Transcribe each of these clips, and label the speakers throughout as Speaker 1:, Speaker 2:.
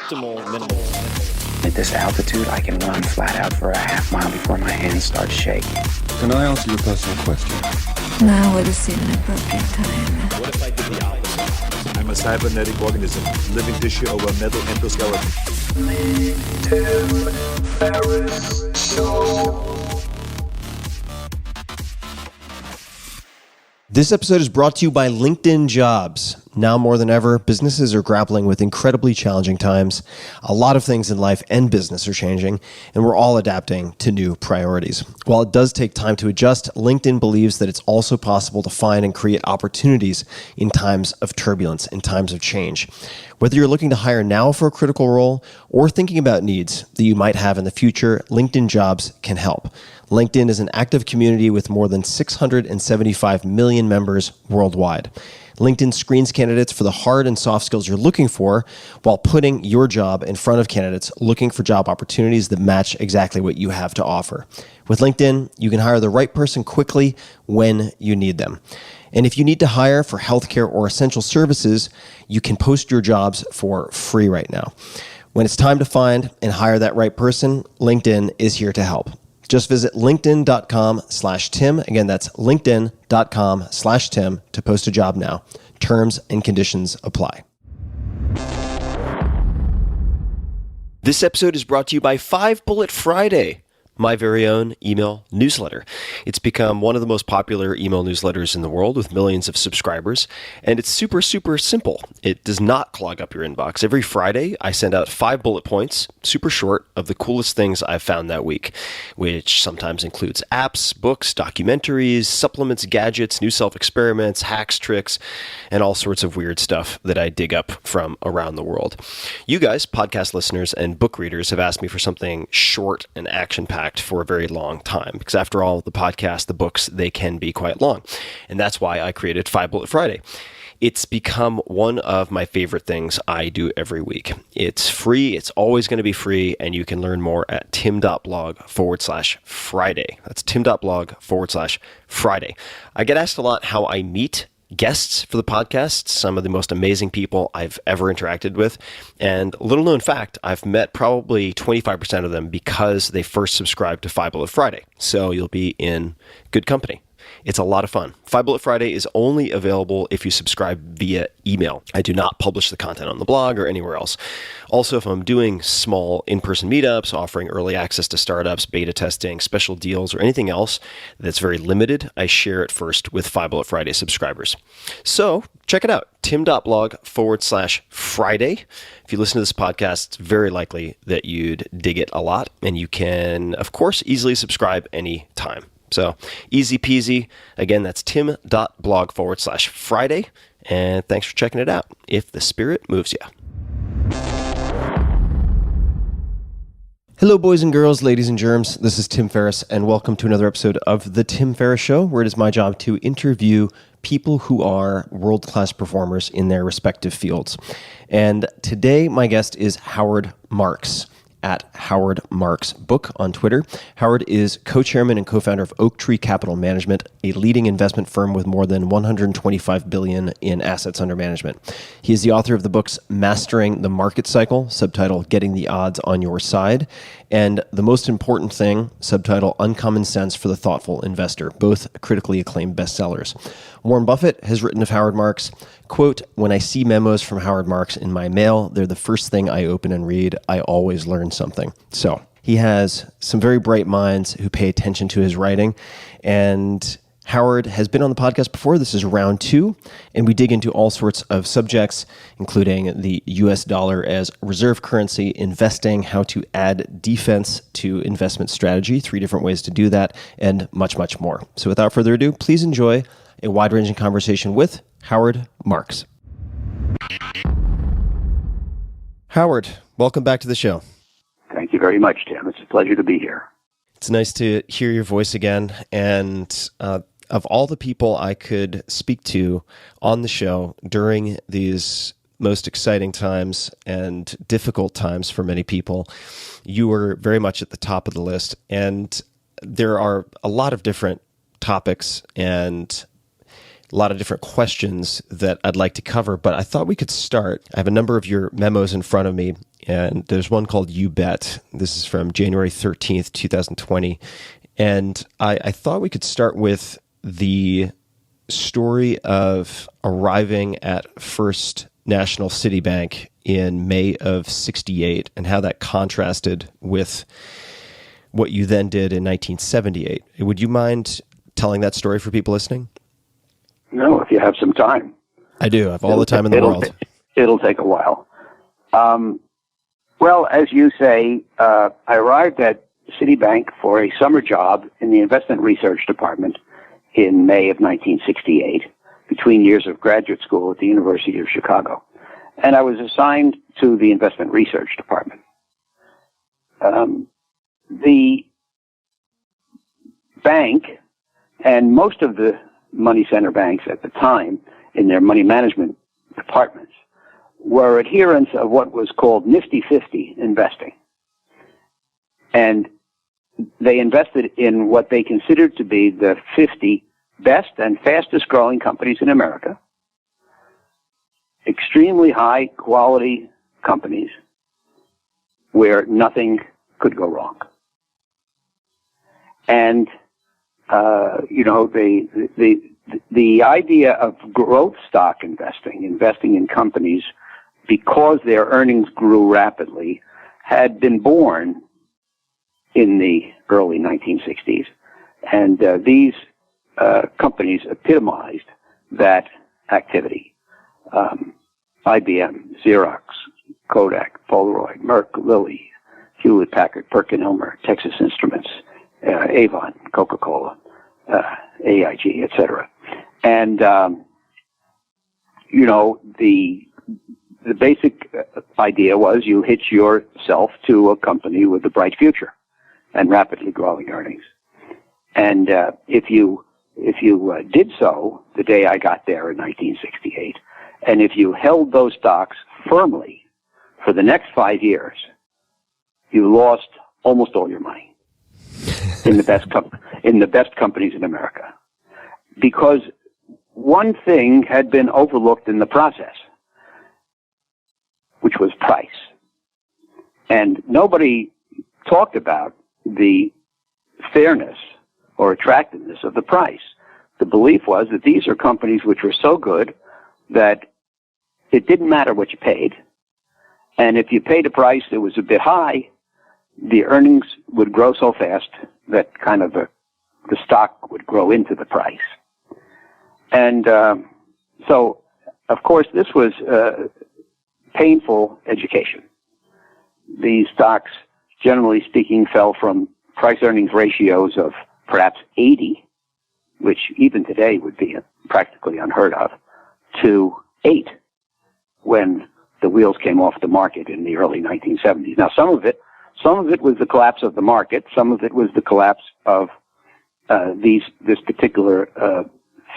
Speaker 1: optimal minimal.
Speaker 2: At this altitude, I can run flat out for a half mile before my hands start shaking.
Speaker 3: Can I ask you a personal question?
Speaker 4: Now would seem an appropriate time.
Speaker 1: What if I did the opposite?
Speaker 5: I'm a cybernetic organism, living tissue over metal endoskeleton.
Speaker 6: Tim Ferriss Show.
Speaker 7: This episode is brought to you by LinkedIn Jobs. Now more than ever, businesses are grappling with incredibly challenging times. A lot of things in life and business are changing, and we're all adapting to new priorities. While it does take time to adjust, LinkedIn believes that it's also possible to find and create opportunities in times of turbulence, in times of change. Whether you're looking to hire now for a critical role or thinking about needs that you might have in the future, LinkedIn Jobs can help. LinkedIn is an active community with more than 675 million members worldwide. LinkedIn screens candidates for the hard and soft skills you're looking for while putting your job in front of candidates looking for job opportunities that match exactly what you have to offer. With LinkedIn, you can hire the right person quickly when you need them. And if you need to hire for healthcare or essential services, you can post your jobs for free right now. When it's time to find and hire that right person, LinkedIn is here to help. Just visit linkedin.com/Tim. Again, that's linkedin.com/Tim to post a job now. Terms and conditions apply. This episode is brought to you by 5 Bullet Friday, my very own email newsletter. It's become one of the most popular email newsletters in the world with millions of subscribers, and it's super, super simple. It does not clog up your inbox. Every Friday, I send out 5 bullet points, super short, of the coolest things I've found that week, which sometimes includes apps, books, documentaries, supplements, gadgets, new self-experiments, hacks, tricks, and all sorts of weird stuff that I dig up from around the world. You guys, podcast listeners and book readers, have asked me for something short and action-packed for a very long time, because after all, the podcast, the books, they can be quite long. And that's why I created 5 Bullet Friday. It's become one of my favorite things I do every week. It's free. It's always going to be free. And you can learn more at tim.blog/Friday. That's tim.blog/Friday. I get asked a lot how I meet guests for the podcast, some of the most amazing people I've ever interacted with. And little known fact, I've met probably 25% of them because they first subscribed to 5 Bullet Friday. So you'll be in good company. It's a lot of fun. 5 Bullet Friday is only available if you subscribe via email. I do not publish the content on the blog or anywhere else. Also, if I'm doing small in-person meetups, offering early access to startups, beta testing, special deals, or anything else that's very limited, I share it first with 5 Bullet Friday subscribers. So check it out, tim.blog/Friday. If you listen to this podcast, it's very likely that you'd dig it a lot, and you can, of course, easily subscribe any time. So easy peasy. Again, that's tim.blog/Friday. And thanks for checking it out, if the spirit moves you. Hello, boys and girls, ladies and germs. This is Tim Ferriss, and welcome to another episode of The Tim Ferriss Show, where it is my job to interview people who are world-class performers in their respective fields. And today, my guest is Howard Marks, at Howard Marks Book on Twitter. Howard is co-chairman and co-founder of Oaktree Capital Management, a leading investment firm with more than $125 billion in assets under management. He is the author of the books Mastering the Market Cycle, subtitle Getting the Odds on Your Side, and The Most Important Thing, subtitle Uncommon Sense for the Thoughtful Investor, both critically acclaimed bestsellers. Warren Buffett has written of Howard Marks, quote, "When I see memos from Howard Marks in my mail, they're the first thing I open and read. I always learn something." So he has some very bright minds who pay attention to his writing. And Howard has been on the podcast before. This is round 2, and we dig into all sorts of subjects, including the US dollar as reserve currency, investing, how to add defense to investment strategy, 3 different ways to do that, and much, much more. So without further ado, please enjoy a wide-ranging conversation with Howard Marks. Howard, welcome back to the show.
Speaker 2: Thank you very much, Tim. It's a pleasure to be here.
Speaker 7: It's nice to hear your voice again. And of all the people I could speak to on the show during these most exciting times and difficult times for many people, you were very much at the top of the list. And there are a lot of different topics and a lot of different questions that I'd like to cover, but I thought we could start. I have a number of your memos in front of me, and there's one called You Bet. This is from January 13th, 2020. And I thought we could start with the story of arriving at First National City Bank in May of 68 and how that contrasted with what you then did in 1978. Would you mind telling that story for people listening?
Speaker 8: No, if you have some time.
Speaker 7: I do. I have all the time in the world.
Speaker 8: It'll take a while. Well, as you say, I arrived at Citibank for a summer job in the investment research department in May of 1968, between years of graduate school at the University of Chicago. And I was assigned to the investment research department. The bank and most of the money center banks at the time in their money management departments were adherents of what was called Nifty 50 investing. And they invested in what they considered to be the 50 best and fastest growing companies in America, extremely high quality companies where nothing could go wrong. And the idea of growth stock investing in companies because their earnings grew rapidly, had been born in the early 1960s. And these companies epitomized that activity. IBM, Xerox, Kodak, Polaroid, Merck, Lilly, Hewlett-Packard, Perkin-Elmer, Texas Instruments, Avon, Coca-Cola, AIG, etc. And, the basic idea was you hitch yourself to a company with a bright future and rapidly growing earnings. And if you did so the day I got there in 1968, and if you held those stocks firmly for the next 5 years, you lost almost all your money in the best companies in America, because one thing had been overlooked in the process, which was price. And nobody talked about the fairness or attractiveness of the price. The belief was that these are companies which were so good that it didn't matter what you paid. And if you paid a price that was a bit high, the earnings would grow so fast that kind of the stock would grow into the price. And so, of course, this was painful education. These stocks, generally speaking, fell from price-earnings ratios of perhaps 80, which even today would be practically unheard of, to 8 when the wheels came off the market in the early 1970s. Now, some of it was the collapse of the market. Some of it was the collapse of this particular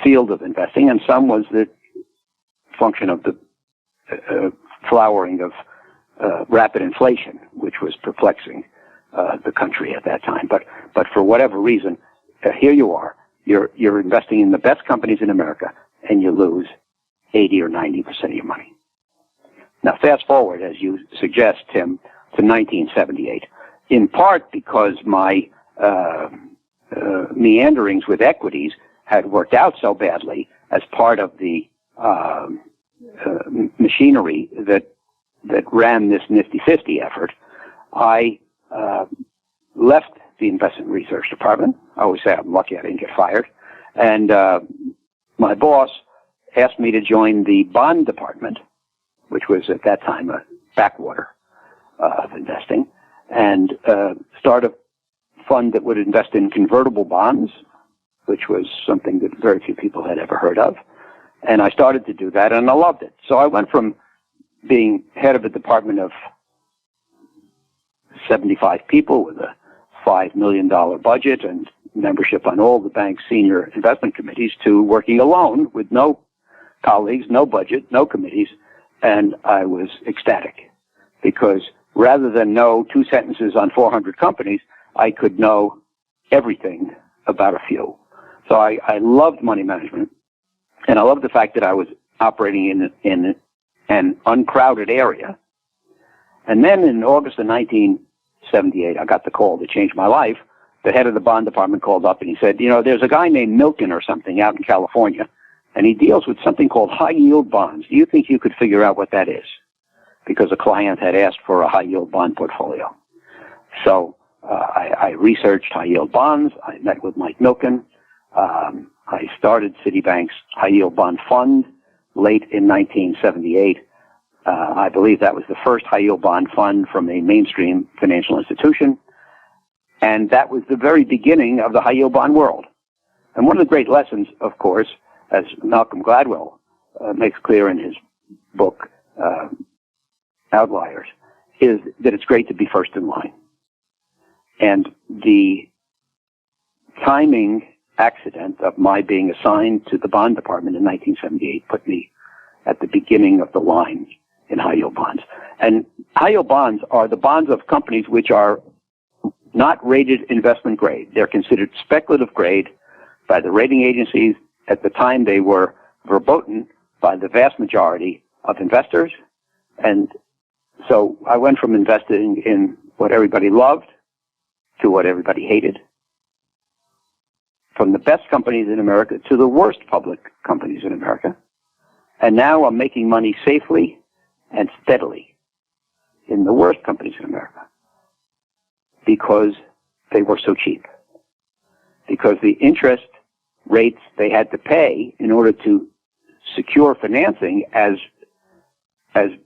Speaker 8: field of investing, and some was the function of the flowering of rapid inflation, which was perplexing the country at that time. But for whatever reason, here you are. You're investing in the best companies in America, and you lose 80 or 90% of your money. Now, fast forward, as you suggest, Tim, to 1978, in part because my meanderings with equities had worked out so badly as part of the machinery that ran this Nifty 50 effort. I left the investment research department. I always say I'm lucky I didn't get fired. And my boss asked me to join the bond department, which was at that time a backwater of investing, and start a fund that would invest in convertible bonds, which was something that very few people had ever heard of. And I started to do that, and I loved it. So I went from being head of a department of 75 people with a $5 million budget and membership on all the bank's senior investment committees to working alone with no colleagues, no budget, no committees. And I was ecstatic because rather than know 2 sentences on 400 companies, I could know everything about a few. So I loved money management, And I love the fact that I was operating in an uncrowded area. And then in August of 1978, I got the call that changed my life. The head of the bond department called up and he said, there's a guy named Milken or something out in California, and he deals with something called high-yield bonds. Do you think you could figure out what that is? Because a client had asked for a high-yield bond portfolio. So I researched high-yield bonds. I met with Mike Milken. I started Citibank's high-yield bond fund late in 1978. I believe that was the first high-yield bond fund from a mainstream financial institution. And that was the very beginning of the high-yield bond world. And one of the great lessons, of course, as Malcolm Gladwell makes clear in his book, Outliers, is that it's great to be first in line. And the timing accident of my being assigned to the bond department in 1978 put me at the beginning of the line in high-yield bonds. And high-yield bonds are the bonds of companies which are not rated investment grade. They're considered speculative grade by the rating agencies. At the time, they were verboten by the vast majority of investors. And so I went from investing in what everybody loved to what everybody hated, from the best companies in America to the worst public companies in America. And now I'm making money safely and steadily in the worst companies in America because they were so cheap. Because the interest rates they had to pay in order to secure financing as a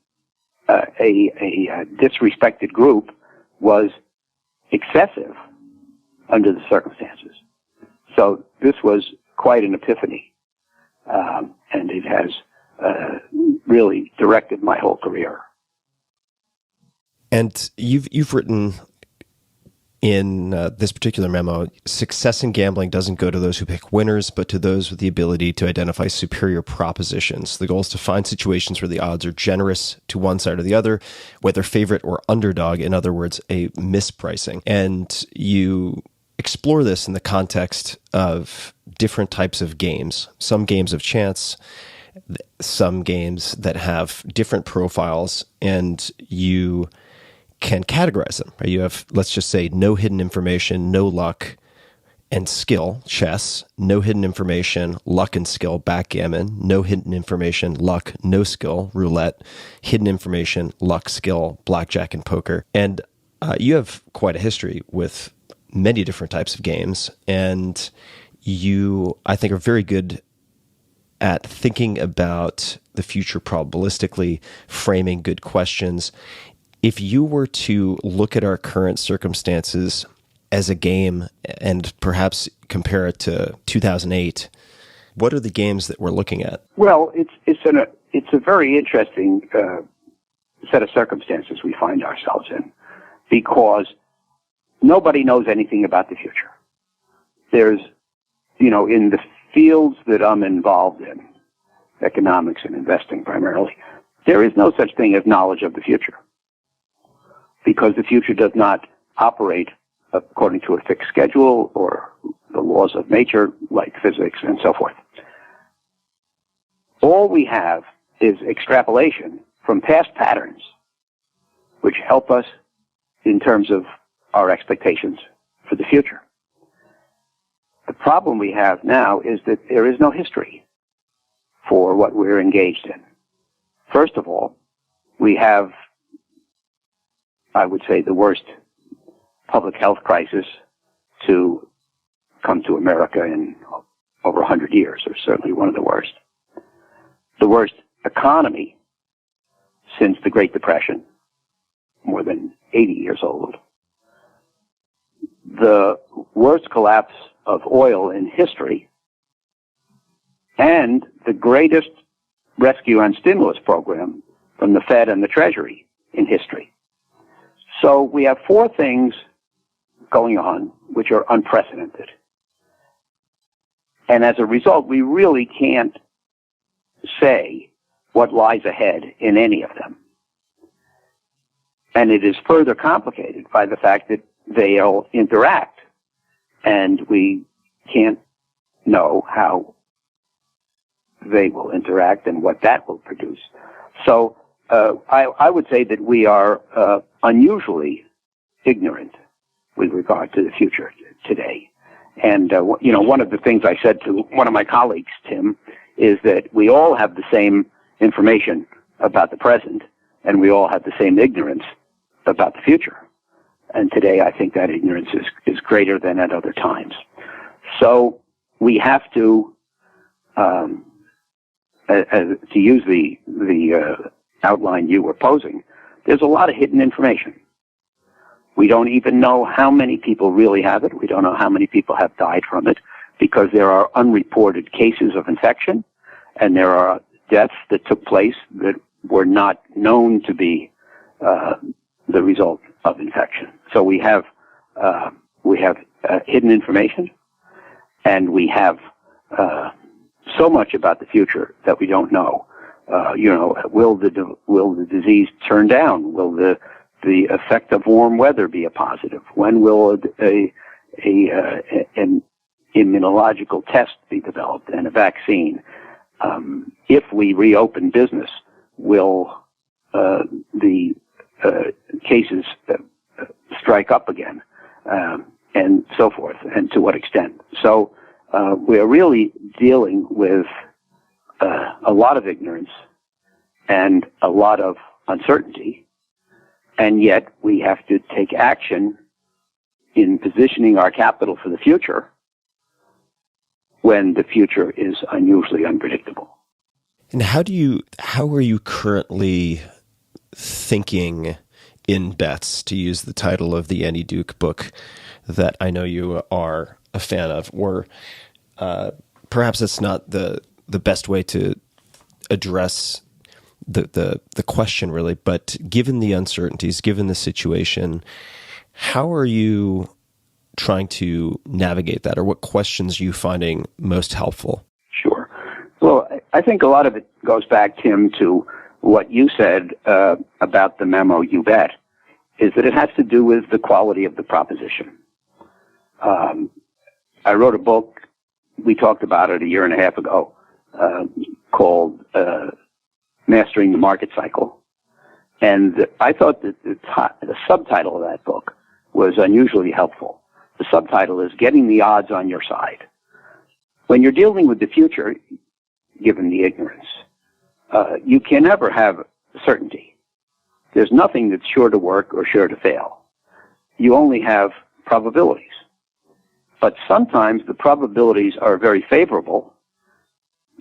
Speaker 8: disrespected group was excessive under the circumstances. So this was quite an epiphany, and it has really directed my whole career.
Speaker 7: And you've written in this particular memo, success in gambling doesn't go to those who pick winners, but to those with the ability to identify superior propositions. The goal is to find situations where the odds are generous to one side or the other, whether favorite or underdog, in other words, a mispricing. And you explore this in the context of different types of games, some games of chance, some games that have different profiles, and you can categorize them. You have, let's just say, no hidden information, no luck, and skill, chess, no hidden information, luck and skill, backgammon, no hidden information, luck, no skill, roulette, hidden information, luck, skill, blackjack, and poker. And you have quite a history with many different types of games, and you, I think, are very good at thinking about the future probabilistically, framing good questions. If you were to look at our current circumstances as a game and perhaps compare it to 2008, what are the games that we're looking at?
Speaker 8: Well, it's a very interesting set of circumstances we find ourselves in, because nobody knows anything about the future. There's, in the fields that I'm involved in, economics and investing primarily, there is no such thing as knowledge of the future, because the future does not operate according to a fixed schedule or the laws of nature like physics and so forth. All we have is extrapolation from past patterns, which help us in terms of our expectations for the future. The problem we have now is that there is no history for what we're engaged in. First of all, we have, I would say, the worst public health crisis to come to America in over 100 years, or certainly one of the worst. The worst economy since the Great Depression, more than 80 years old. The worst collapse of oil in history, and the greatest rescue and stimulus program from the Fed and the Treasury in history. So we have four things going on which are unprecedented. And as a result, we really can't say what lies ahead in any of them. And it is further complicated by the fact that they all interact, and we can't know how they will interact and what that will produce. So I would say that we are unusually ignorant with regard to the future today. And, one of the things I said to one of my colleagues, Tim, is that we all have the same information about the present, and we all have the same ignorance about the future. And today I think that ignorance is greater than at other times. So we have to use the outline you were posing, there's a lot of hidden information. We don't even know how many people really have it. We don't know how many people have died from it because there are unreported cases of infection and there are deaths that took place that were not known to be the result of infection. So we have hidden information, and we have so much about the future that we don't know. Will the disease turn down? Will the effect of warm weather be a positive? When will an immunological test be developed and a vaccine? If we reopen business, will the cases strike up again, and so forth, and to what extent? So we're really dealing with a lot of ignorance and a lot of uncertainty, and yet we have to take action in positioning our capital for the future when the future is unusually unpredictable.
Speaker 7: And how are you currently thinking in bets, to use the title of the Andy Duke book that I know you are a fan of? Or perhaps it's not the best way to address the question, really, but given the uncertainties, given the situation, how are you trying to navigate that, or what questions are you finding most helpful?
Speaker 8: Sure. Well, I think a lot of it goes back, Tim, to what you said about the memo you bet, is that it has to do with the quality of the proposition. I wrote a book, we talked about it a year and a half ago, called Mastering the Market Cycle. And I thought that the subtitle of that book was unusually helpful. The subtitle is Getting the Odds on Your Side. When you're dealing with the future, given the ignorance, you can never have certainty. There's nothing that's sure to work or sure to fail. You only have probabilities. But sometimes the probabilities are very favorable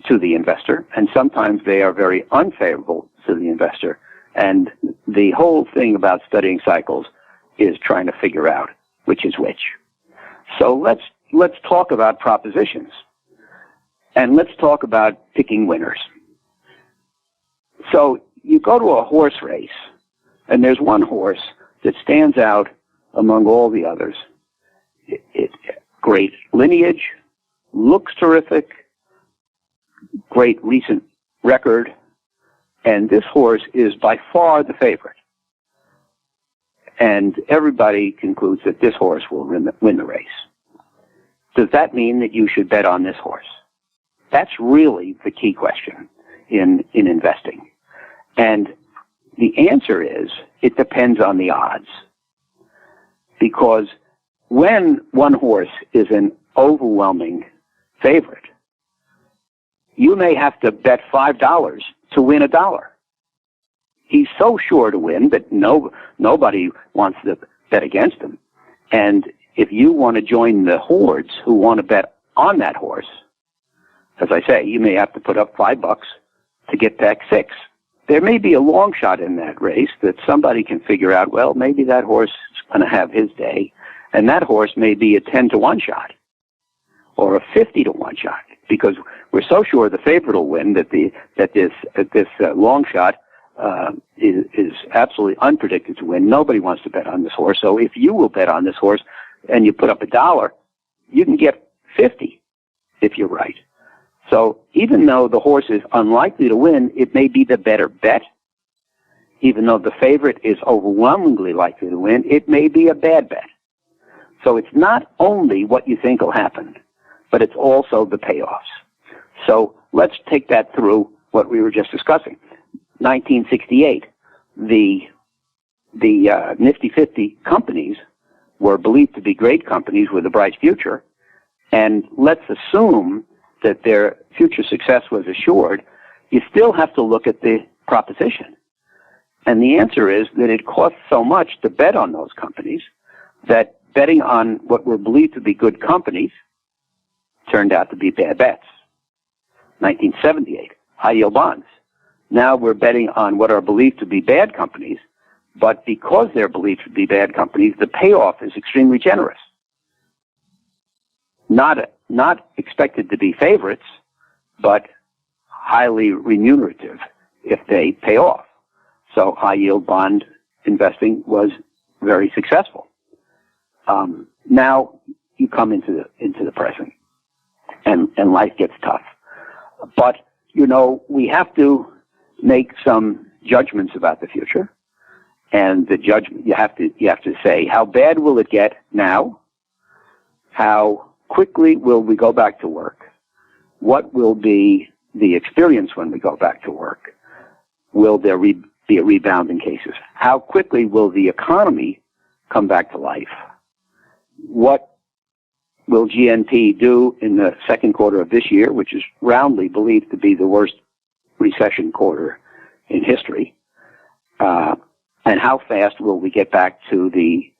Speaker 8: to the investor, and sometimes they are very unfavorable to the investor. And the whole thing about studying cycles is trying to figure out which is which. So let's talk about propositions, and let's talk about picking winners. So you go to a horse race, and there's one horse that stands out among all the others. It's great lineage, looks terrific, great recent record, and this horse is by far the favorite. And everybody concludes that this horse will win the race. Does that mean that you should bet on this horse? That's really the key question in investing. And the answer is, it depends on the odds. Because when one horse is an overwhelming favorite, you may have to bet $5 to win $1. He's so sure to win that nobody wants to bet against him. And if you want to join the hordes who want to bet on that horse, as I say, you may have to put up $5 to get back 6. There may be a long shot in that race that somebody can figure out, well, maybe that horse is going to have his day, and that horse may be a 10-to-1 shot or a 50-to-1 shot, because we're so sure the favorite will win that this long shot is absolutely unpredicted to win. Nobody wants to bet on this horse. So if you will bet on this horse and you put up $1, you can get 50 if you're right. So even though the horse is unlikely to win, it may be the better bet. Even though the favorite is overwhelmingly likely to win, it may be a bad bet. So it's not only what you think will happen, but it's also the payoffs. So let's take that through what we were just discussing. 1968, the Nifty 50 companies were believed to be great companies with a bright future, and let's assume that their future success was assured. You still have to look at the proposition. And the answer is that it costs so much to bet on those companies that betting on what were believed to be good companies turned out to be bad bets. 1978, high-yield bonds. Now we're betting on what are believed to be bad companies, but because they're believed to be bad companies, the payoff is extremely generous. Not expected to be favorites, but highly remunerative if they pay off. So high-yield bond investing was very successful. Now you come into the present, and life gets tough. But we have to make some judgments about the future, and the judgment you have to say, how bad will it get now? How quickly will we go back to work? What will be the experience when we go back to work? Will there be a rebound in cases? How quickly will the economy come back to life? What will GNP do in the second quarter of this year, which is roundly believed to be the worst recession quarter in history? And how fast will we get back to the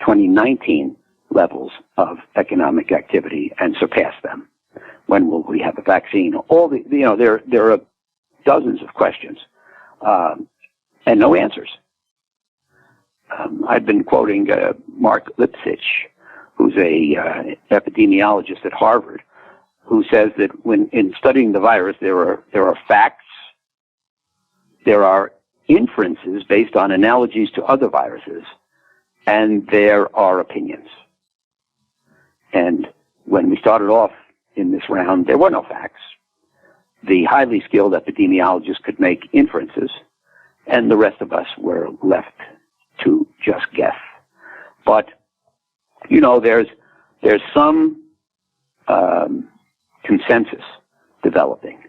Speaker 8: 2019 levels of economic activity and surpass them? When will we have a vaccine? All there are dozens of questions and no answers. I've been quoting Mark Lipsitch, who's a epidemiologist at Harvard, who says that when in studying the virus, there are facts, there are inferences based on analogies to other viruses, and there are opinions. And when we started off in this round, there were no facts. The highly skilled epidemiologists could make inferences, and the rest of us were left to just guess. But there's some consensus developing,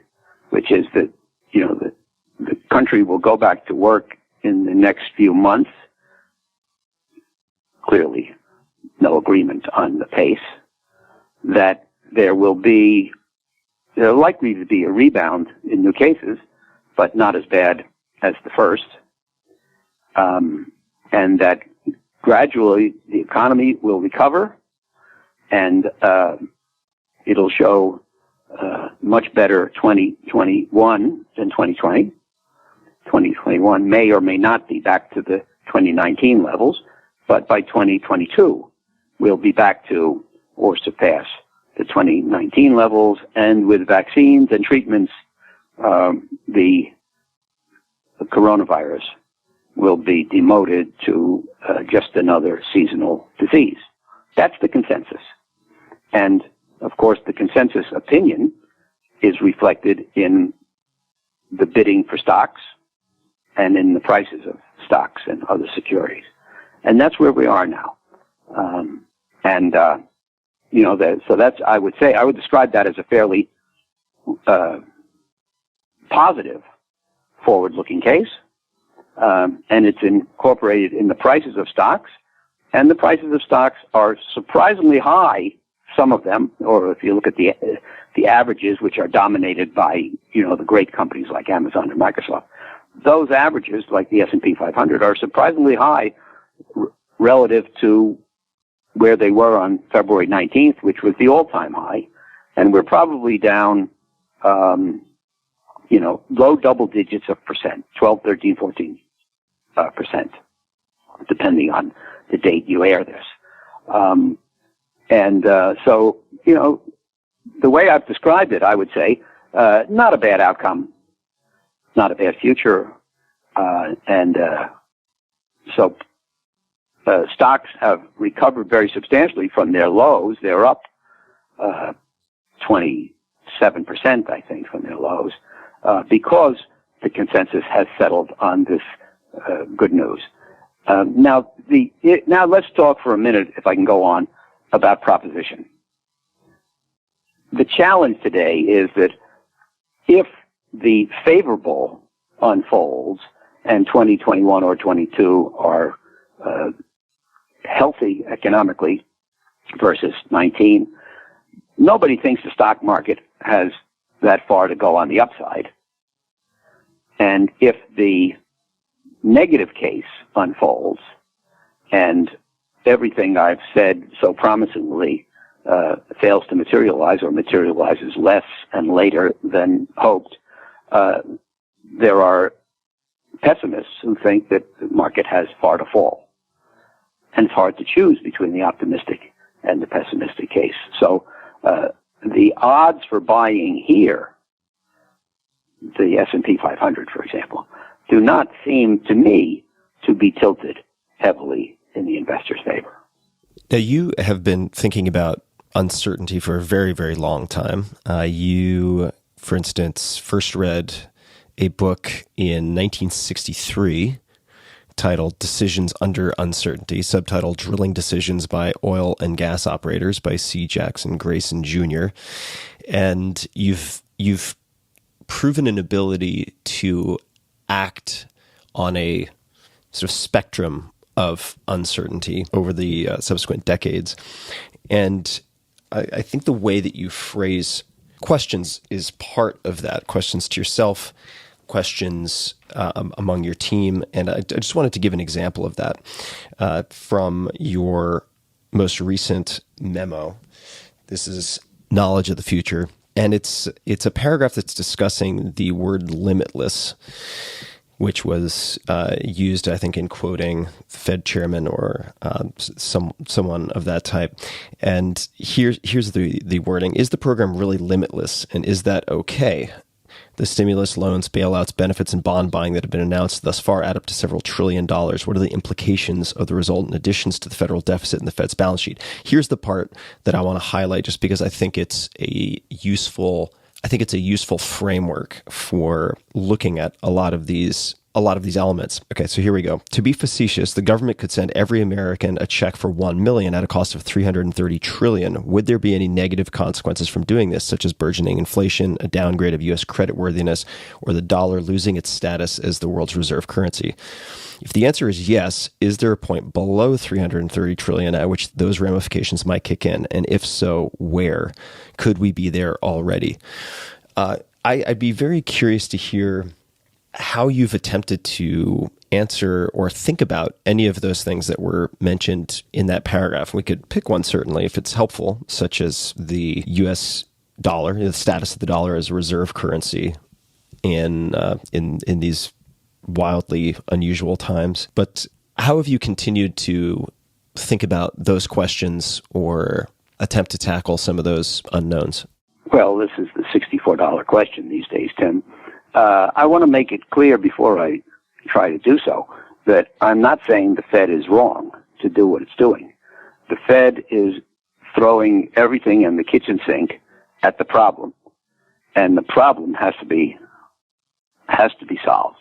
Speaker 8: which is that the country will go back to work in the next few months. Clearly, no agreement on the pace. That there likely to be a rebound in new cases, but not as bad as the first, and that gradually the economy will recover, and it'll show much better 2021 than 2020. 2021 may or may not be back to the 2019 levels, but by 2022 we'll be back to or surpass the 2019 levels, and with vaccines and treatments, the coronavirus will be demoted to just another seasonal disease. That's the consensus. And, of course, the consensus opinion is reflected in the bidding for stocks and in the prices of stocks and other securities. And that's where we are now. So that's, I would describe that as a fairly positive forward-looking case. And it's incorporated in the prices of stocks. And the prices of stocks are surprisingly high, some of them, or if you look at the averages, which are dominated by, the great companies like Amazon and Microsoft. Those averages, like the S&P 500, are surprisingly high relative to where they were on February 19th, which was the all-time high. And we're probably down, low double digits of percent, 12, 13, 14%, depending on the date you air this. So, the way I've described it, I would say, not a bad outcome, not a bad future. So stocks have recovered very substantially from their lows. They're up 27%, I think, from their lows, because the consensus has settled on this good news. Now let's talk for a minute, if I can go on, about proposition. The challenge today is that if the favorable unfolds and 2021 or 22 are healthy economically versus 19, nobody thinks the stock market has that far to go on the upside. And if the negative case unfolds and everything I've said so promisingly fails to materialize or materializes less and later than hoped, there are pessimists who think that the market has far to fall. And it's hard to choose between the optimistic and the pessimistic case. So the odds for buying here, the S&P 500, for example, do not seem to me to be tilted heavily in the investor's favor.
Speaker 7: Now, you have been thinking about uncertainty for a very, very long time. You, for instance, first read a book in 1963 titled Decisions Under Uncertainty, subtitled Drilling Decisions by Oil and Gas Operators by C. Jackson Grayson Jr. And you've proven an ability to act on a sort of spectrum of uncertainty over the subsequent decades. And I think the way that you phrase questions is part of that. Questions to yourself, questions among your team. And I just wanted to give an example of that from your most recent memo. This is Knowledge of the Future. And it's a paragraph that's discussing the word limitless, which was used, I think, in quoting Fed chairman or someone of that type. And here's the wording. Is the program really limitless, and is that okay? The stimulus, loans, bailouts, benefits, and bond buying that have been announced thus far add up to several $1 trillion. What are the implications of the resultant additions to the federal deficit and the Fed's balance sheet? Here's the part that I want to highlight, just because I think it's a useful framework for looking at a lot of these elements. Okay, so here we go. To be facetious, the government could send every American a check for $1 million at a cost of $330 trillion. Would there be any negative consequences from doing this, such as burgeoning inflation, a downgrade of U.S. creditworthiness, or the dollar losing its status as the world's reserve currency? If the answer is yes, is there a point below $330 trillion at which those ramifications might kick in? And if so, where? Could we be there already? I'd be very curious to hear how you've attempted to answer or think about any of those things that were mentioned in that paragraph. We could pick one, certainly, if it's helpful, such as the U.S. dollar, the status of the dollar as a reserve currency in these wildly unusual times. But how have you continued to think about those questions or attempt to tackle some of those unknowns?
Speaker 8: Well, this is the $64 question these days, Tim. I want to make it clear before I try to do so that I'm not saying the Fed is wrong to do what it's doing. The Fed is throwing everything in the kitchen sink at the problem, and the problem has to be solved.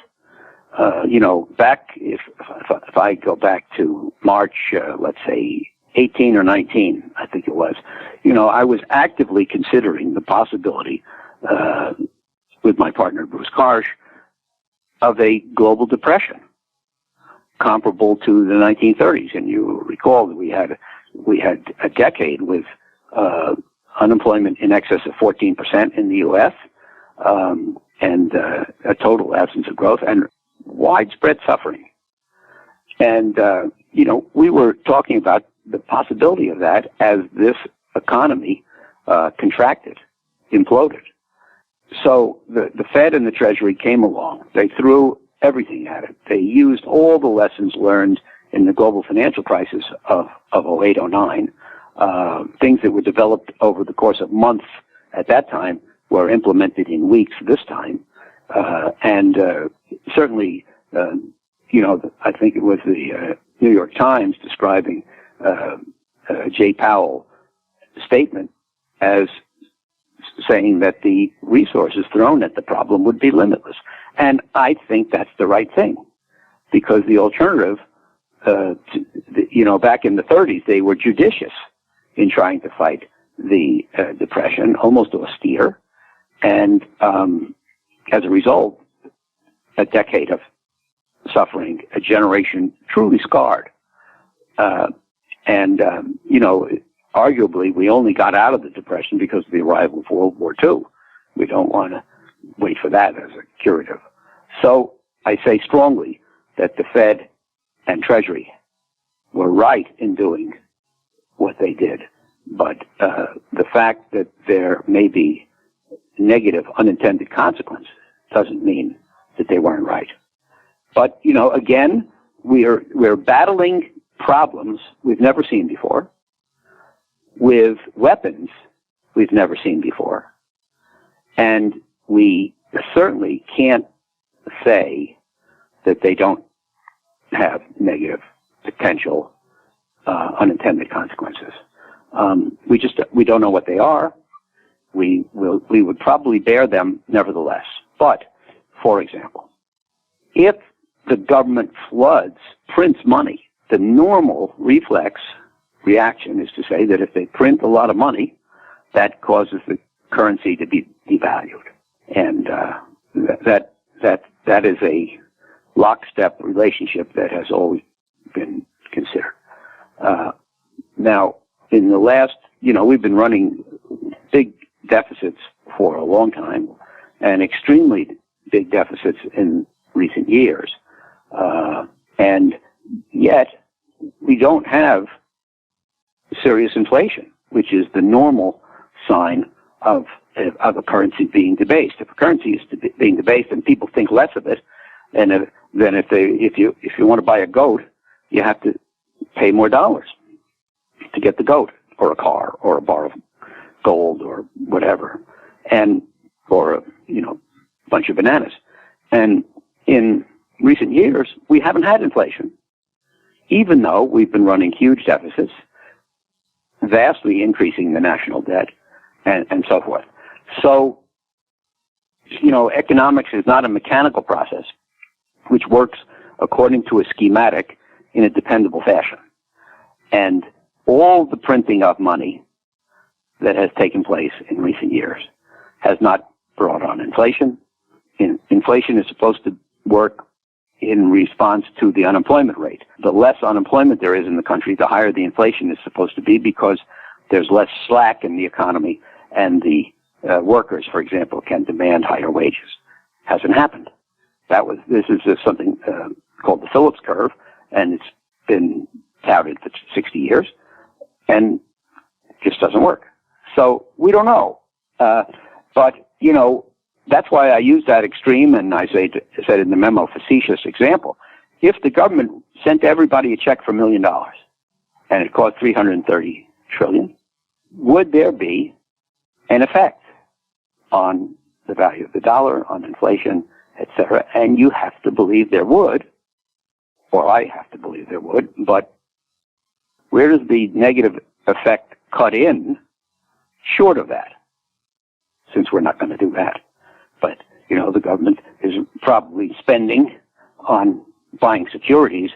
Speaker 8: If I go back to March, let's say 18 or 19, I think it was, I was actively considering the possibility, with my partner Bruce Karsh, of a global depression comparable to the 1930s. And you recall that we had a decade with unemployment in excess of 14% in the U.S. And a total absence of growth and widespread suffering. And we were talking about the possibility of that as this economy contracted, imploded. So the Fed and the Treasury came along. They threw everything at it. They used all the lessons learned in the global financial crisis of 08, 09. Things that were developed over the course of months at that time were implemented in weeks this time. Certainly, I think it was the New York Times describing Jay Powell's statement as saying that the resources thrown at the problem would be limitless. And I think that's the right thing, because the alternative, back in the 30s, they were judicious in trying to fight the depression, almost austere. And as a result, a decade of suffering, a generation truly scarred. Arguably, we only got out of the Depression because of the arrival of World War II. We don't want to wait for that as a curative. So I say strongly that the Fed and Treasury were right in doing what they did. But the fact that there may be negative unintended consequences doesn't mean that they weren't right. But, again, we're battling problems we've never seen before with weapons we've never seen before. And we certainly can't say that they don't have negative potential unintended consequences. We don't know what they are. We would probably bear them nevertheless. But, for example, if the government prints money, the normal reaction is to say that if they print a lot of money, that causes the currency to be devalued. And that is a lockstep relationship that has always been considered. Now, in the last, we've been running big deficits for a long time, and extremely big deficits in recent years. And yet, we don't have serious inflation, which is the normal sign of a currency being debased. If a currency is being debased and people think less of it, and then if you want to buy a goat, you have to pay more dollars to get the goat, or a car, or a bar of gold, or whatever, or a bunch of bananas. And in recent years, we haven't had inflation, even though we've been running huge deficits, vastly increasing the national debt, and so forth. So, economics is not a mechanical process which works according to a schematic in a dependable fashion. And all the printing of money that has taken place in recent years has not brought on inflation. Inflation is supposed to work in response to the unemployment rate. The less unemployment there is in the country, the higher the inflation is supposed to be, because there's less slack in the economy, and the workers, for example, can demand higher wages. Hasn't happened. This is something called the Phillips curve, and it's been touted for 60 years, and it just doesn't work. So we don't know. But, that's why I use that extreme, and I said in the memo, facetious example. If the government sent everybody a check for $1 million, and it cost $330 trillion, would there be an effect on the value of the dollar, on inflation, etc.? And you have to believe there would, or I have to believe there would, but where does the negative effect cut in short of that? Since we're not going to do that. But, the government is probably spending on buying securities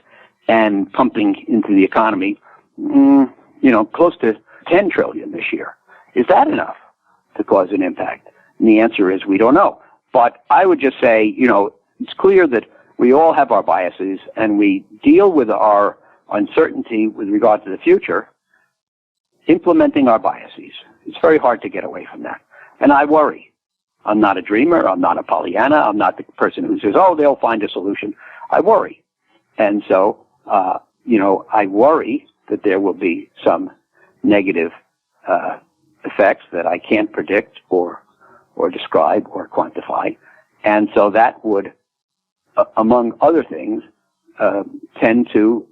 Speaker 8: and pumping into the economy, close to $10 trillion this year. Is that enough to cause an impact? And the answer is we don't know. But I would just say, it's clear that we all have our biases, and we deal with our uncertainty with regard to the future, implementing our biases. It's very hard to get away from that. And I worry. I'm not a dreamer. I'm not a Pollyanna. I'm not the person who says, they'll find a solution. I worry. And so, I worry that there will be some negative effects that I can't predict or describe or quantify. And so that would, among other things, tend to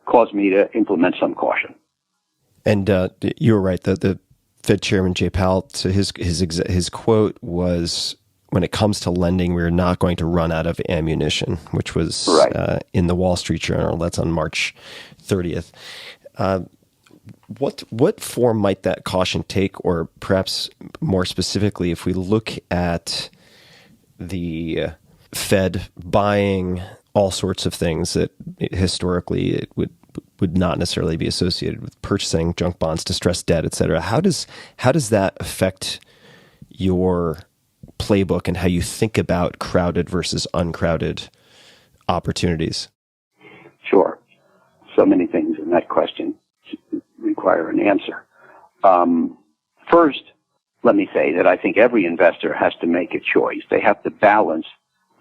Speaker 8: cause me to implement some caution.
Speaker 7: And you were right. The Fed Chairman Jay Powell, so his quote was, "When it comes to lending, we're not going to run out of ammunition," which was right. In the Wall Street Journal. That's on March 30th. What form might that caution take, or perhaps more specifically, if we look at the Fed buying all sorts of things that historically it would not necessarily be associated with purchasing junk bonds, distressed debt, et cetera. How does that affect your playbook and how you think about crowded versus uncrowded opportunities?
Speaker 8: Sure. So many things in that question require an answer. First, let me say that I think every investor has to make a choice. They have to balance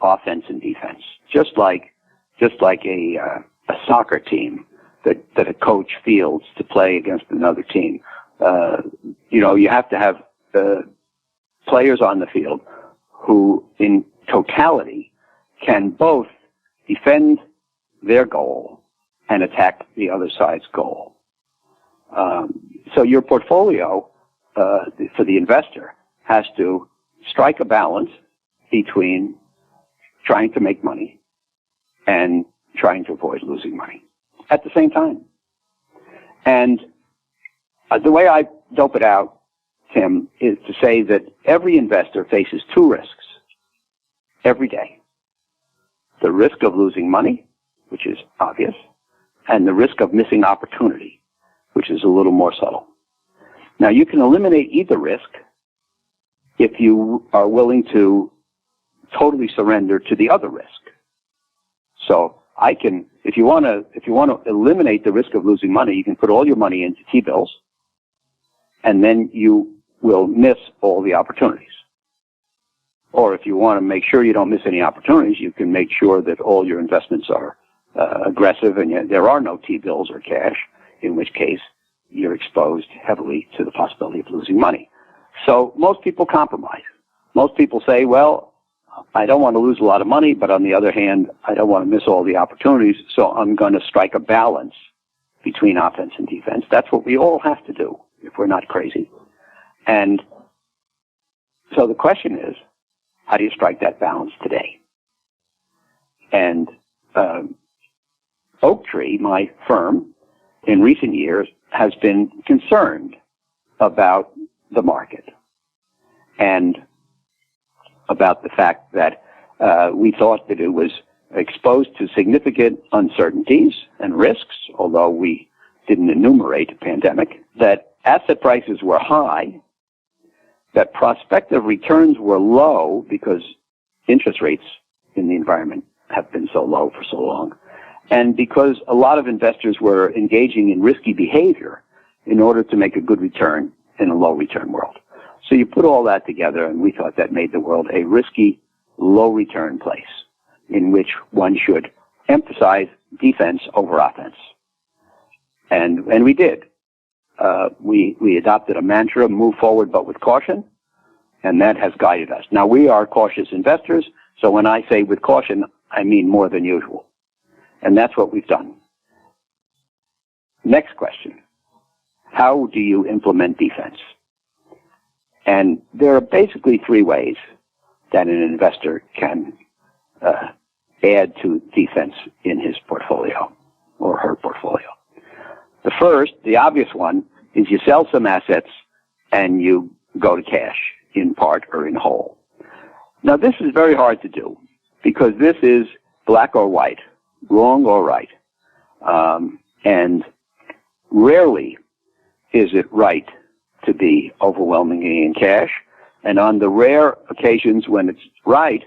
Speaker 8: offense and defense, just like a soccer team that a coach fields to play against another team. You have to have players on the field who, in totality, can both defend their goal and attack the other side's goal. So your portfolio, for the investor, has to strike a balance between trying to make money and trying to avoid losing money at the same time. And the way I dope it out, Tim, is to say that every investor faces two risks every day. The risk of losing money, which is obvious, and the risk of missing opportunity, which is a little more subtle. Now, you can eliminate either risk if you are willing to totally surrender to the other risk. So if you want to eliminate the risk of losing money, you can put all your money into T-bills, and then you will miss all the opportunities. Or if you want to make sure you don't miss any opportunities, you can make sure that all your investments are aggressive and there are no T-bills or cash, in which case you're exposed heavily to the possibility of losing money. So most people compromise. Most people say, well, I don't want to lose a lot of money, but on the other hand, I don't want to miss all the opportunities, so I'm going to strike a balance between offense and defense. That's what we all have to do if we're not crazy. And so the question is, how do you strike that balance today? And Oaktree, my firm, in recent years has been concerned about the market and about the fact that we thought that it was exposed to significant uncertainties and risks, although we didn't enumerate a pandemic, that asset prices were high, that prospective returns were low because interest rates in the environment have been so low for so long, and because a lot of investors were engaging in risky behavior in order to make a good return in a low return world. So you put all that together, and we thought that made the world a risky, low return place in which one should emphasize defense over offense. And we did. We adopted a mantra, move forward but with caution, and that has guided us. Now, we are cautious investors, so when I say with caution, I mean more than usual. And that's what we've done. Next question. How do you implement defense? And there are basically three ways that an investor can add to defense in his portfolio or her portfolio. The first, the obvious one, is you sell some assets and you go to cash in part or in whole. Now, this is very hard to do because this is black or white, wrong or right. And rarely is it right to be overwhelmingly in cash. And on the rare occasions when it's right,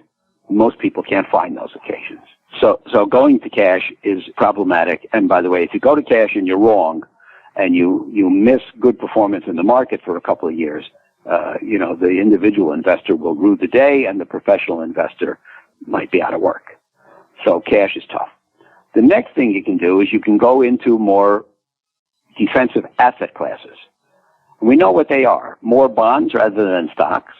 Speaker 8: most people can't find those occasions. So going to cash is problematic. And by the way, if you go to cash and you're wrong and you miss good performance in the market for a couple of years, the individual investor will rue the day and the professional investor might be out of work. So cash is tough. The next thing you can do is you can go into more defensive asset classes. We know what they are. More bonds rather than stocks,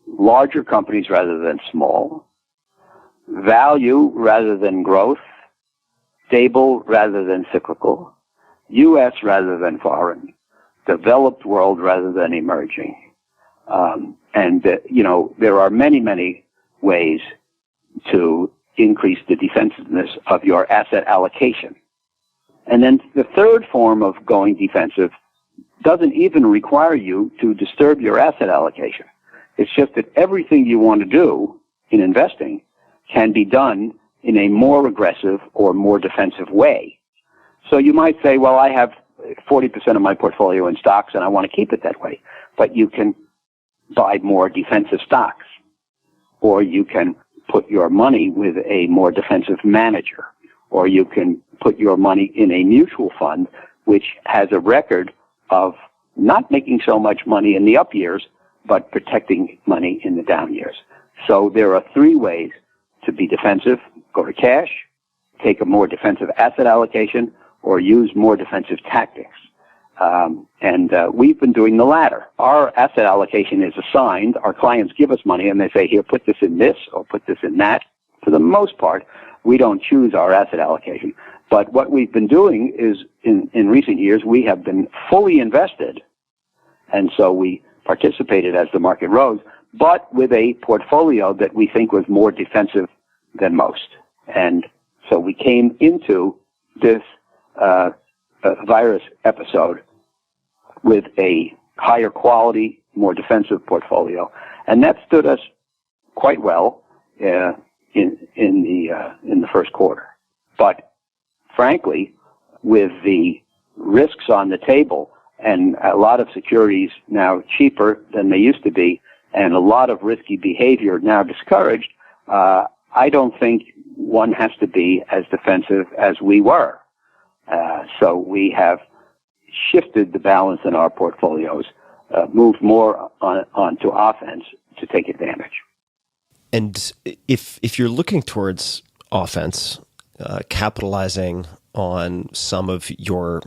Speaker 8: larger companies rather than small, value rather than growth, stable rather than cyclical, U.S. rather than foreign, developed world rather than emerging. There are many, many ways to increase the defensiveness of your asset allocation. And then the third form of going defensive doesn't even require you to disturb your asset allocation. It's just that everything you want to do in investing can be done in a more aggressive or more defensive way. So you might say, well, I have 40% of my portfolio in stocks and I want to keep it that way. But you can buy more defensive stocks, or you can put your money with a more defensive manager, or you can put your money in a mutual fund which has a record of not making so much money in the up years, but protecting money in the down years. So there are three ways to be defensive: go to cash, take a more defensive asset allocation, or use more defensive tactics. We've been doing the latter. Our asset allocation is assigned. Our clients give us money and they say, here, put this in this or put this in that. For the most part, we don't choose our asset allocation. But what we've been doing is, in recent years, we have been fully invested. And so we participated as the market rose, but with a portfolio that we think was more defensive than most. And so we came into this virus episode with a higher quality, more defensive portfolio, and that stood us quite well in the first quarter. But frankly, with the risks on the table and a lot of securities now cheaper than they used to be, and a lot of risky behavior now discouraged, I don't think one has to be as defensive as we were. So we have shifted the balance in our portfolios, moved more onto offense to take advantage.
Speaker 7: And if you're looking towards offense, capitalizing on some of your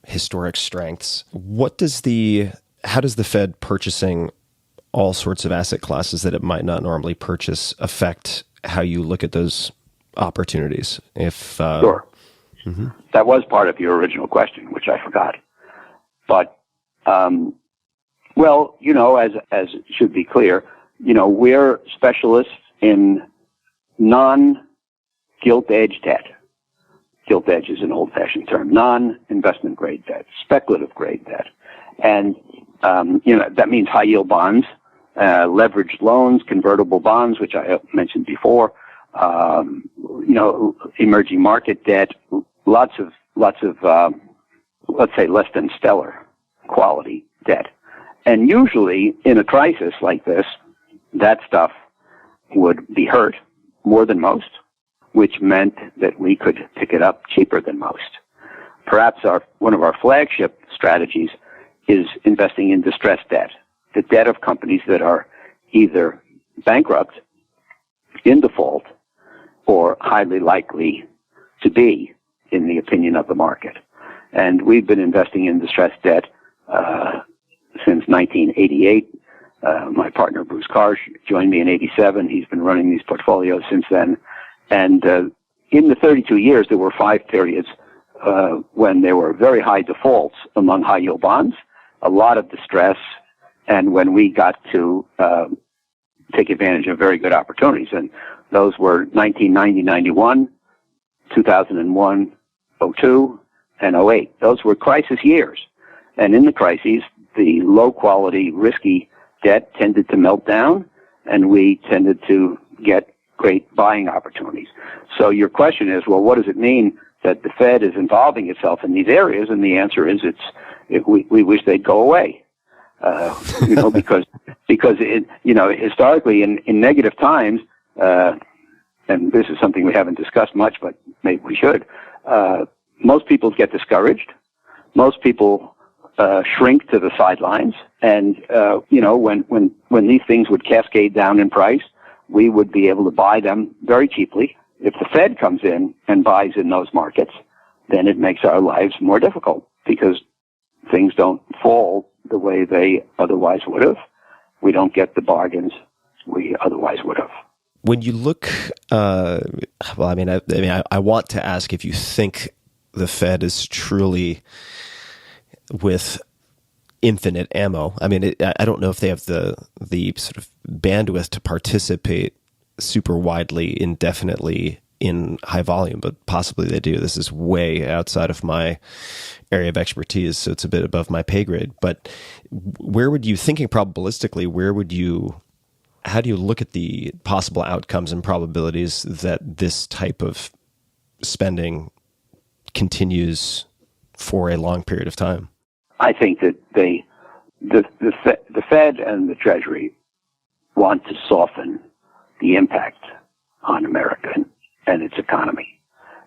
Speaker 7: historic strengths, how does the Fed purchasing all sorts of asset classes that it might not normally purchase affect how you look at those opportunities?
Speaker 8: Sure. Mm-hmm. That was part of your original question, which I forgot. But, well, as should be clear, we're specialists in non-gilt edge debt. Gilt edge is an old-fashioned term. Non-investment grade debt, speculative grade debt. And, that means high-yield bonds, leveraged loans, convertible bonds, which I mentioned before, emerging market debt, lots of, let's say, less than stellar quality debt. And usually in a crisis like this, that stuff would be hurt more than most, which meant that we could pick it up cheaper than most. Perhaps one of our flagship strategies is investing in distressed debt, the debt of companies that are either bankrupt, in default, or highly likely to be, in the opinion of the market. And we've been investing in distressed debt since 1988. My partner, Bruce Karsh, joined me in 87. He's been running these portfolios since then. And in the 32 years, there were 5 periods when there were very high defaults among high-yield bonds, a lot of distress, and when we got to take advantage of very good opportunities. And those were 1990-91, 2001, 02, and 08. Those were crisis years. And in the crises, the low-quality, risky debt tended to melt down, and we tended to get great buying opportunities. So your question is, well, what does it mean that the Fed is involving itself in these areas? And the answer is, we wish they'd go away. Because historically in negative times, and this is something we haven't discussed much, but maybe we should, most people get discouraged. Most people shrink to the sidelines. And, when these things would cascade down in price, we would be able to buy them very cheaply. If the Fed comes in and buys in those markets, then it makes our lives more difficult because things don't fall the way they otherwise would have. We don't get the bargains we otherwise would have.
Speaker 7: When you look, I want to ask if you think the Fed is truly with infinite ammo. I mean, I don't know if they have the sort of bandwidth to participate super widely, indefinitely in high volume, but possibly they do. This is way outside of my area of expertise, so it's a bit above my pay grade. But where would you, thinking probabilistically, how do you look at the possible outcomes and probabilities that this type of spending continues for a long period of time?
Speaker 8: I think that they the Fed and the Treasury want to soften the impact on America and its economy.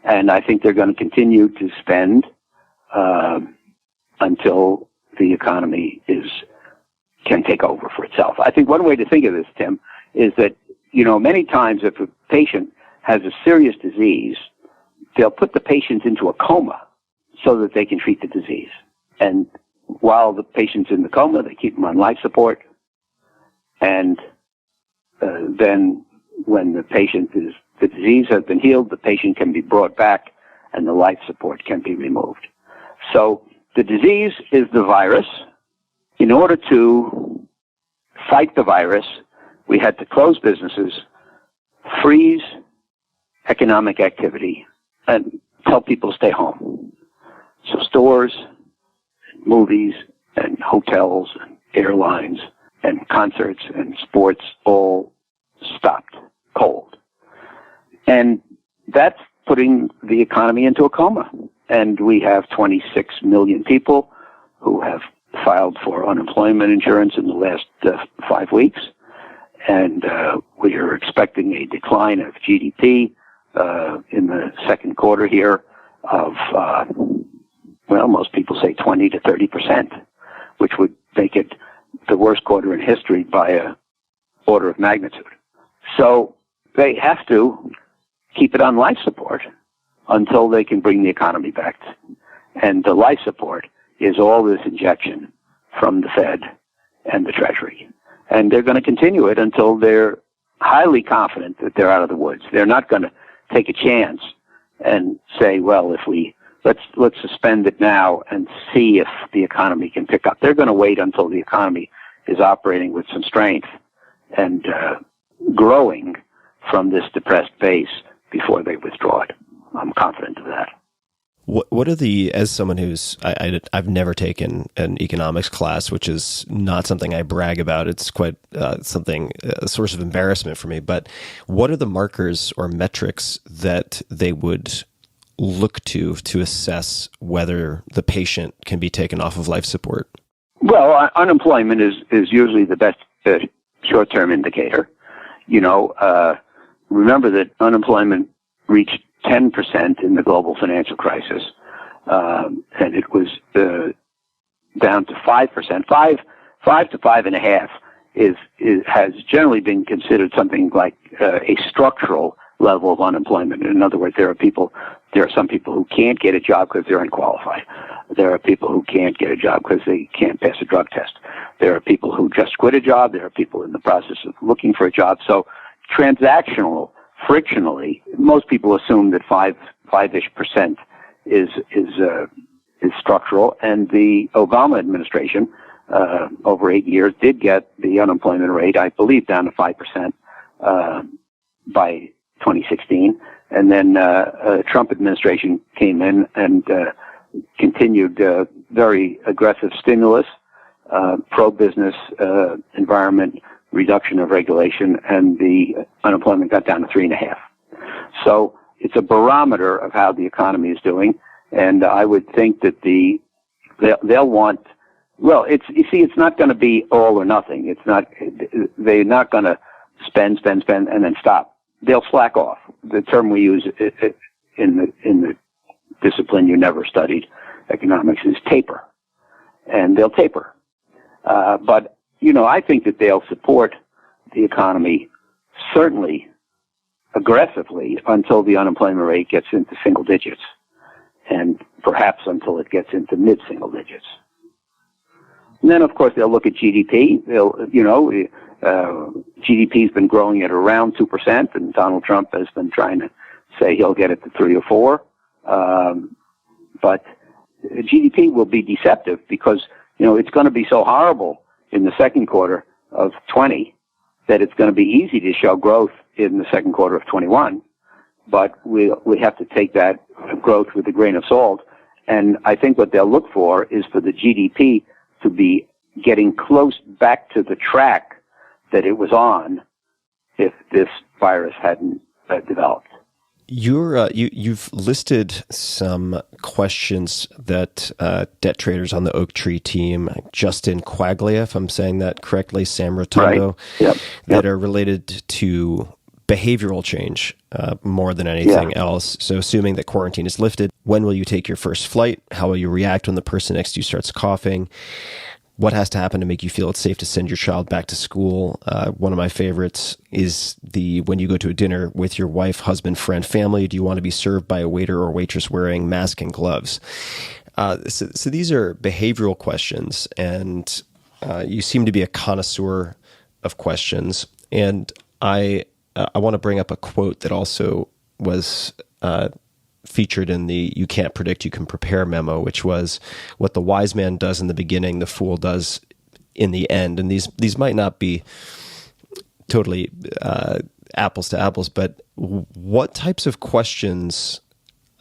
Speaker 8: And I think they're going to continue to spend until the economy can take over for itself. I think one way to think of this, Tim, is that, many times if a patient has a serious disease, they'll put the patient into a coma so that they can treat the disease. And while the patient's in the coma, they keep them on life support. And then when the disease has been healed, the patient can be brought back and the life support can be removed. So the disease is the virus. In order to fight the virus, we had to close businesses, freeze economic activity, and tell people to stay home. So stores, movies, and hotels, and airlines, and concerts, and sports all stopped cold. And that's putting the economy into a coma. And we have 26 million people who have filed for unemployment insurance in the last 5 weeks. And we are expecting a decline of GDP in the second quarter here of, most people say 20 to 30%, which would make it the worst quarter in history by a order of magnitude. So they have to keep it on life support until they can bring the economy back. And the life support is all this injection from the Fed and the Treasury. And they're going to continue it until they're highly confident that they're out of the woods. They're not going to take a chance and say, well, let's suspend it now and see if the economy can pick up. They're going to wait until the economy is operating with some strength and growing from this depressed base before they withdraw it. I'm confident of that.
Speaker 7: What are as someone who's, I've never taken an economics class, which is not something I brag about. It's quite a source of embarrassment for me. But what are the markers or metrics that they would look to assess whether the patient can be taken off of life support?
Speaker 8: Well, unemployment is usually the best short-term indicator. Remember that unemployment reached 10% in the global financial crisis, and it was down to 5%. 5 to 5.5 has generally been considered something like a structural level of unemployment. In other words, there are some people who can't get a job because they're unqualified. There are people who can't get a job because they can't pass a drug test. There are people who just quit a job. There are people in the process of looking for a job. So frictionally, most people assume that 5-ish% is structural. And the Obama administration, over 8 years, did get the unemployment rate, I believe, down to 5% by 2016. And then Trump administration came in and continued very aggressive stimulus, pro-business environment, reduction of regulation, and the unemployment got down to 3.5. So it's a barometer of how the economy is doing, and I would think that they'll want. Well, it's not going to be all or nothing. They're not going to spend, and then stop. They'll slack off. The term we use in the discipline you never studied, economics, is taper, and they'll taper. But I think that they'll support the economy certainly aggressively until the unemployment rate gets into single digits, and perhaps until it gets into mid-single digits. And then, of course, they'll look at GDP. GDP's been growing at around 2%, and Donald Trump has been trying to say he'll get it to 3 or 4. But GDP will be deceptive because, it's going to be so horrible in the second quarter of 20 that it's going to be easy to show growth in the second quarter of 21. But we have to take that growth with a grain of salt. And I think what they'll look for is for the GDP to be getting close back to the track that it was on if this virus hadn't developed.
Speaker 7: You've listed some questions that debt traders on the Oaktree team, Justin Quaglia, if I'm saying that correctly, Sam Rotundo, that are related to behavioral change more than anything else. So assuming that quarantine is lifted, when will you take your first flight? How will you react when the person next to you starts coughing? What has to happen to make you feel it's safe to send your child back to school? One of my favorites is when you go to a dinner with your wife, husband, friend, family, do you want to be served by a waiter or waitress wearing mask and gloves? So these are behavioral questions, and you seem to be a connoisseur of questions. And I want to bring up a quote that also was featured in the "You Can't Predict, You Can Prepare" memo, which was, what the wise man does in the beginning, the fool does in the end. And these might not be totally apples to apples, but what types of questions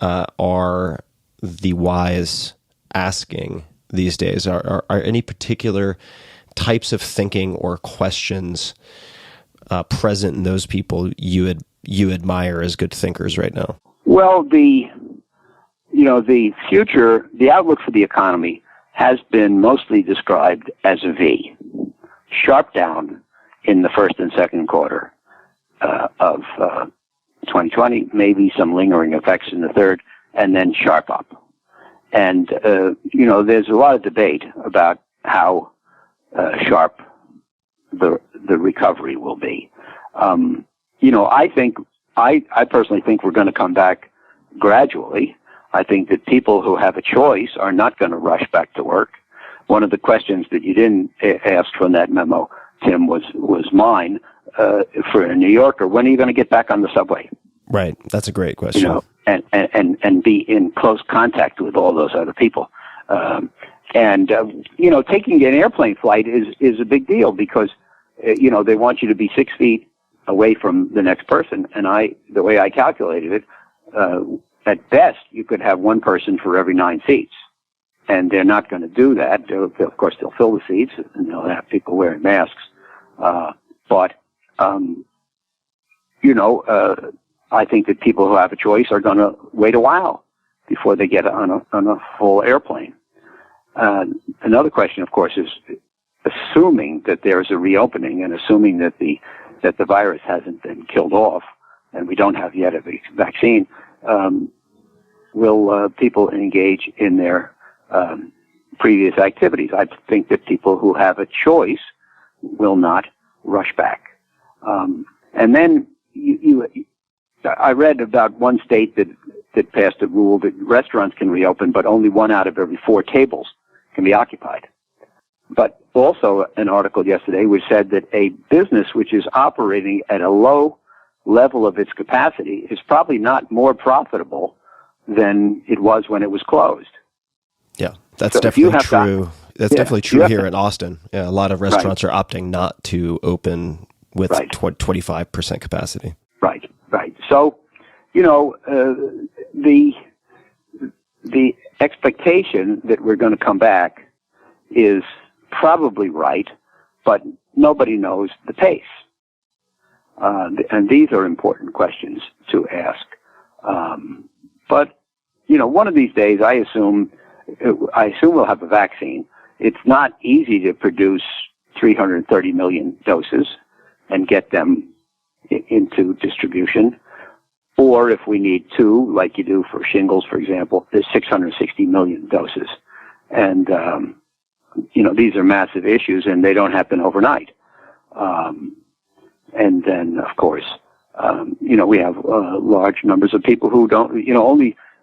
Speaker 7: are the wise asking these days? Are any particular types of thinking or questions present in those people you admire as good thinkers right now?
Speaker 8: Well, the future, the outlook for the economy has been mostly described as a V, sharp down in the first and second quarter of 2020, maybe some lingering effects in the third, and then sharp up. And there's a lot of debate about how sharp the recovery will be. I personally think we're going to come back gradually. I think that people who have a choice are not going to rush back to work. One of the questions that you didn't ask from that memo, Tim, was mine for a New Yorker. When are you going to get back on the subway?
Speaker 7: Right. That's a great question.
Speaker 8: And be in close contact with all those other people. Taking an airplane flight is a big deal because, they want you to be 6 feet away from the next person. And the way I calculated it, at best, you could have one person for every 9 seats. And they're not going to do that. Of course, they'll fill the seats and they'll have people wearing masks. I think that people who have a choice are going to wait a while before they get on a full airplane. Another question, of course, is assuming that there's a reopening and assuming that the virus hasn't been killed off and we don't have yet a vaccine, will people engage in their previous activities? I think that people who have a choice will not rush back. And then I read about one state that passed a rule that restaurants can reopen, but only 1 out of every 4 tables can be occupied. But also an article yesterday which said that a business which is operating at a low level of its capacity is probably not more profitable than it was when it was closed.
Speaker 7: Yeah, that's definitely true. That's definitely true here in Austin. Yeah, a lot of restaurants are opting not to open with 25% capacity. Right.
Speaker 8: So, the expectation that we're going to come back is probably right, but nobody knows the pace. And these are important questions to ask. But one of these days, I assume we'll have a vaccine. It's not easy to produce 330 million doses and get them into distribution. Or if we need 2, like you do for shingles, for example, there's 660 million doses. And, these are massive issues and they don't happen overnight. And then, of course, we have large numbers of people who don't,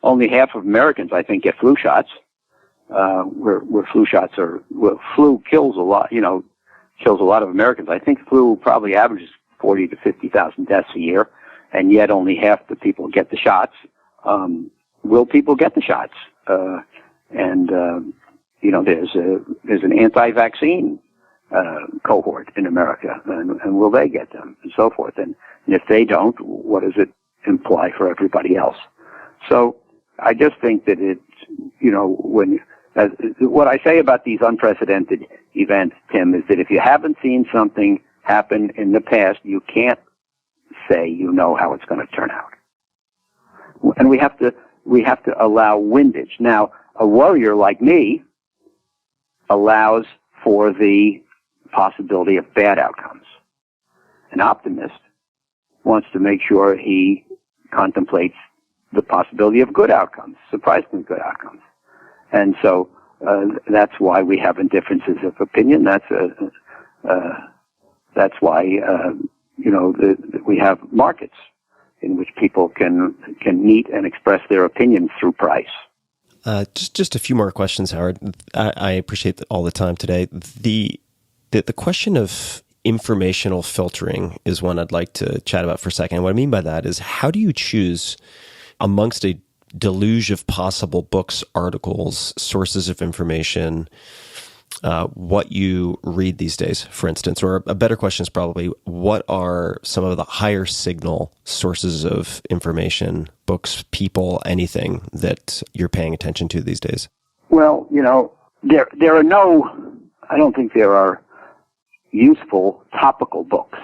Speaker 8: only half of Americans, I think, get flu shots. Where flu shots flu kills a lot, kills a lot of Americans. I think flu probably averages 40 to 50,000 deaths a year, and yet only half the people get the shots. Will people get the shots? There's an anti-vaccine cohort in America, and will they get them, and so forth. And if they don't, what does it imply for everybody else? So I just think that what I say about these unprecedented events, Tim, is that if you haven't seen something happen in the past, you can't say how it's going to turn out. and we have to allow windage. Now, a warrior like me allows for the possibility of bad outcomes. An optimist wants to make sure he contemplates the possibility of good outcomes, surprisingly good outcomes. And so that's why we have differences of opinion. That's why we have markets in which people can meet and express their opinions through price.
Speaker 7: Just a few more questions, Howard. I appreciate all the time today. The question of informational filtering is one I'd like to chat about for a second. And what I mean by that is, how do you choose amongst a deluge of possible books, articles, sources of information, what you read these days, for instance? Or a better question is probably, what are some of the higher signal sources of information, books, people, anything that you're paying attention to these days?
Speaker 8: Well, there are I don't think there are useful topical books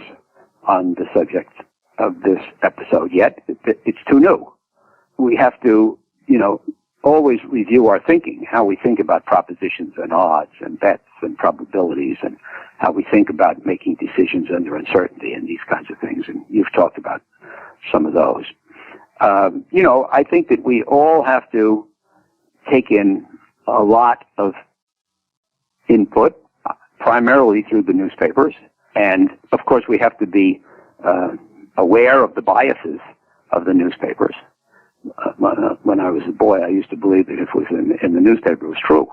Speaker 8: on the subject of this episode yet. It's too new. We have to, always review our thinking, how we think about propositions and odds and bets and probabilities, and how we think about making decisions under uncertainty and these kinds of things. And you've talked about some of those. I think that we all have to take in a lot of input, primarily through the newspapers. And, of course, we have to be aware of the biases of the newspapers. When I was a boy, I used to believe that if it was in the newspaper, it was true.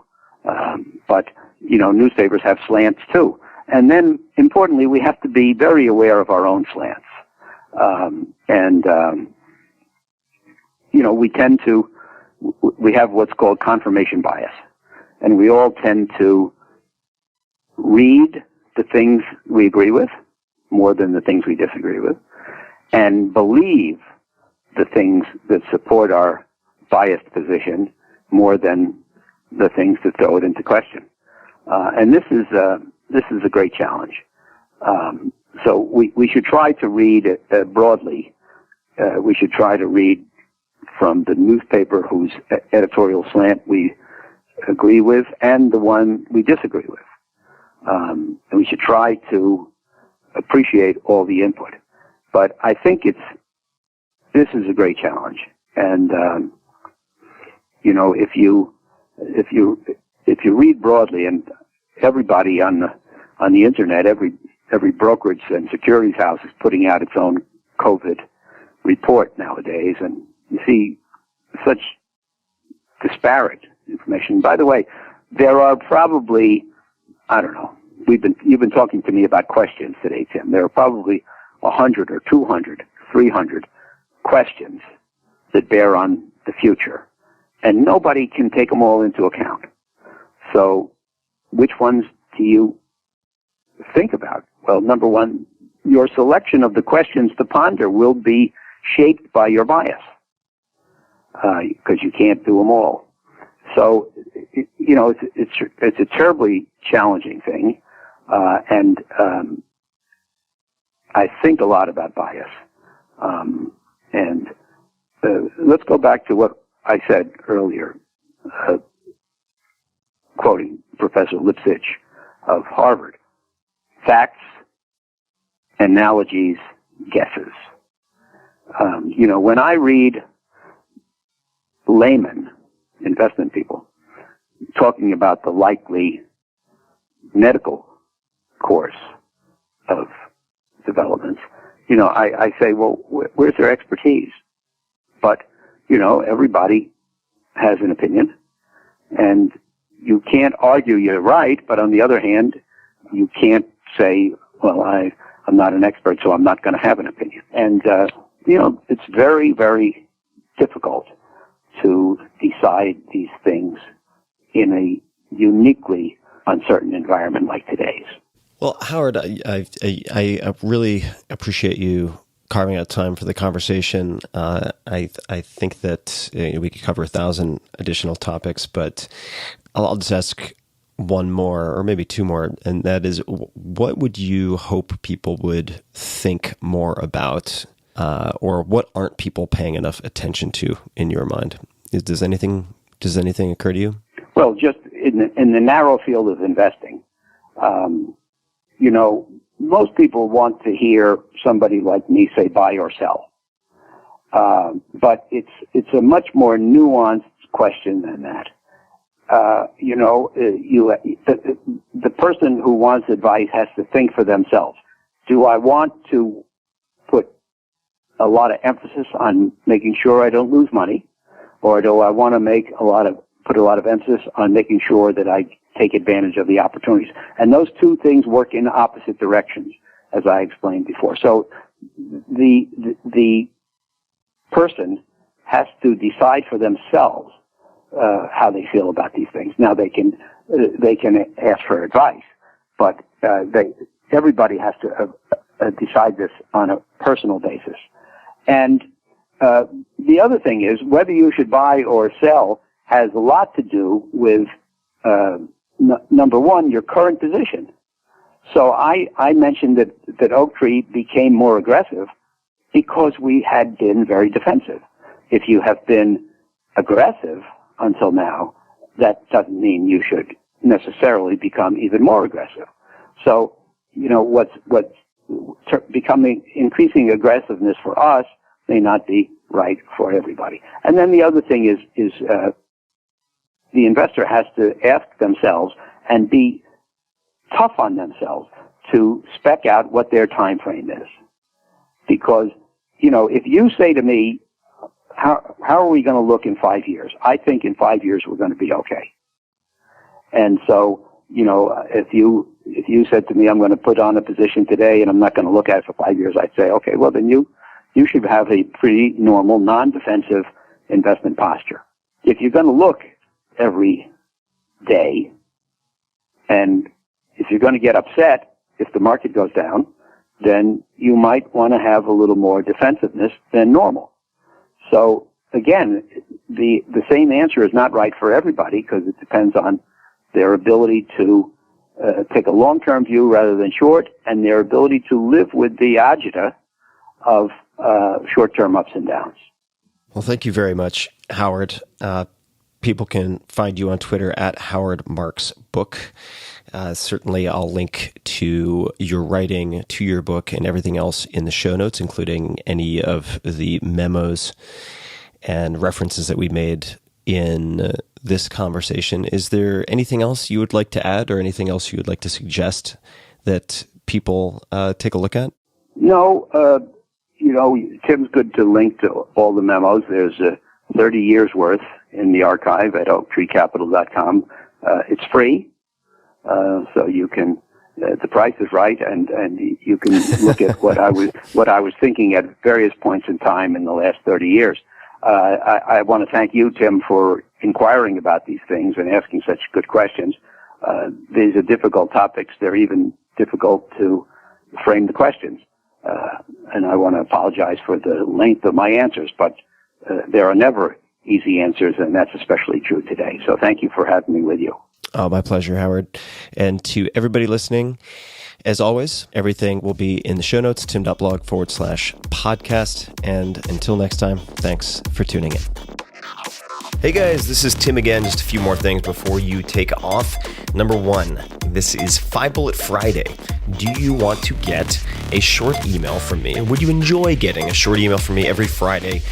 Speaker 8: But, newspapers have slants, too. And then, importantly, we have to be very aware of our own slants. We have what's called confirmation bias. And we all tend to read the things we agree with more than the things we disagree with, and believe the things that support our biased position more than the things that throw it into question. And this is a great challenge. So we should try to read broadly. We should try to read from the newspaper whose editorial slant we agree with and the one we disagree with. And we should try to appreciate all the input. But I think this is a great challenge. And, if you read broadly, and everybody on the internet, every brokerage and securities house is putting out its own COVID report nowadays, and you see such disparate information. By the way, there are probably, I don't know, you've been talking to me about questions today, Tim. There are probably 100 or 200, 300 questions that bear on the future, and nobody can take them all into account. So which ones do you think about? Well, number one, your selection of the questions to ponder will be shaped by your bias, because you can't do them all. So, it's a terribly challenging thing, and I think a lot about bias. Let's go back to what I said earlier, quoting Professor Lipsitch of Harvard: facts, analogies, guesses. When I read laymen, investment people, talking about the likely medical course of developments, I say, well, where's their expertise? But, everybody has an opinion, and you can't argue you're right, but on the other hand, you can't say, well, I'm not an expert, so I'm not going to have an opinion. And, it's very, very difficult to decide these things in a uniquely uncertain environment like today's.
Speaker 7: Well, Howard, I really appreciate you carving out time for the conversation. I think that we could cover 1,000 additional topics, but I'll just ask one more, or maybe two more, and that is, what would you hope people would think more about or what aren't people paying enough attention to in your mind? Does anything occur to you?
Speaker 8: Well, just in the narrow field of investing, most people want to hear somebody like me say buy or sell. But it's a much more nuanced question than that. The person who wants advice has to think for themselves. Do I want to put a lot of emphasis on making sure I don't lose money, or do I want to put a lot of emphasis on making sure that I take advantage of the opportunities? And those two things work in opposite directions, as I explained before. So the person has to decide for themselves how they feel about these things. Now they can ask for advice, but everybody has to decide this on a personal basis. And the other thing is whether you should buy or sell has a lot to do with number one, your current position. So I mentioned that Oaktree became more aggressive because we had been very defensive. If you have been aggressive until now, that doesn't mean you should necessarily become even more aggressive. So, what's becoming increasing aggressiveness for us may not be right for everybody. And then the other thing is the investor has to ask themselves and be tough on themselves to spec out what their time frame is. Because, if you say to me, how are we going to look in 5 years? I think in 5 years we're going to be okay. And so, if you said to me, I'm going to put on a position today and I'm not going to look at it for 5 years, I'd say, okay, well then you should have a pretty normal, non-defensive investment posture. If you're going to look every day, and if you're going to get upset if the market goes down, then you might want to have a little more defensiveness than normal. So again, the same answer is not right for everybody because it depends on their ability to take a long-term view rather than short, and their ability to live with the agita of short-term ups and downs.
Speaker 7: Well, thank you very much, Howard. People can find you on Twitter at Howard Marks Book. Certainly, I'll link to your writing, to your book, and everything else in the show notes, including any of the memos and references that we made in this conversation. Is there anything else you would like to add or anything else you would like to suggest that people take a look at?
Speaker 8: No, Tim's good to link to all the memos. There's 30 years worth in the archive at oaktreecapital.com. It's free, so you can. The price is right, and you can look at what I was thinking at various points in time in the last 30 years. I want to thank you, Tim, for inquiring about these things and asking such good questions. These are difficult topics. They're even difficult to frame the questions. And I want to apologize for the length of my answers, but there are never easy answers, and that's especially true today. So thank you for having me with you.
Speaker 7: Oh, my pleasure, Howard. And to everybody listening, as always, everything will be in the show notes, tim.blog/podcast. And until next time, thanks for tuning in. Hey guys, this is Tim again. Just a few more things before you take off. Number one, this is 5 Bullet Friday. Do you want to get a short email from me? Would you enjoy getting a short email from me every Friday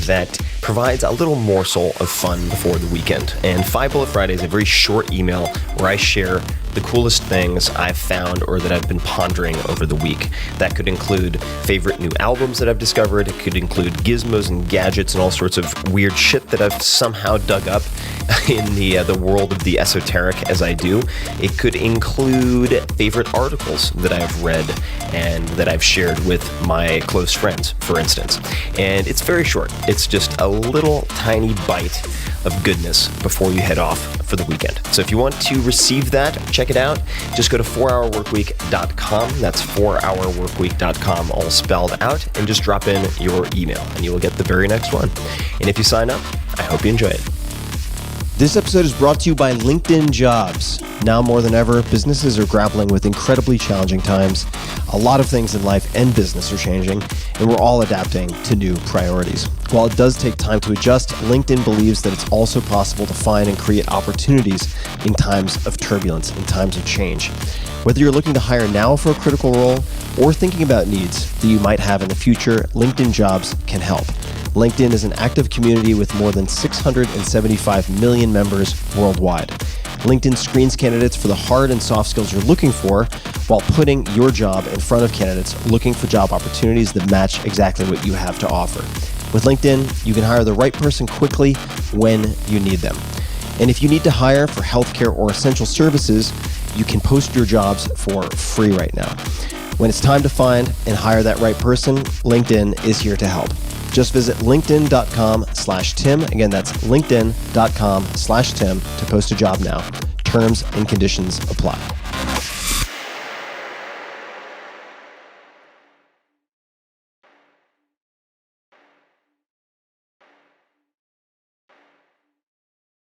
Speaker 7: that provides a little morsel of fun before the weekend? And 5 Bullet Friday is a very short email where I share the coolest things I've found or that I've been pondering over the week. That could include favorite new albums that I've discovered. It could include gizmos and gadgets and all sorts of weird shit that I've somehow dug up in the world of the esoteric as I do. It could include favorite articles that I've read and that I've shared with my close friends, for instance. And it's very short. It's just a little tiny bite of goodness before you head off for the weekend. So if you want to receive that, check it out. Just go to 4hourworkweek.com. That's 4hourworkweek.com, all spelled out, and just drop in your email and you will get the very next one. And if you sign up, I hope you enjoy it. This episode is brought to you by LinkedIn Jobs. Now more than ever, businesses are grappling with incredibly challenging times. A lot of things in life and business are changing, and we're all adapting to new priorities. While it does take time to adjust, LinkedIn believes that it's also possible to find and create opportunities in times of turbulence, in times of change. Whether you're looking to hire now for a critical role or thinking about needs that you might have in the future, LinkedIn Jobs can help. LinkedIn is an active community with more than 675 million members worldwide. LinkedIn screens candidates for the hard and soft skills you're looking for while putting your job in front of candidates looking for job opportunities that match exactly what you have to offer. With LinkedIn, you can hire the right person quickly when you need them. And if you need to hire for healthcare or essential services, you can post your jobs for free right now. When it's time to find and hire that right person, LinkedIn is here to help. Just visit linkedin.com/Tim. Again, that's linkedin.com/Tim to post a job now. Terms and conditions apply.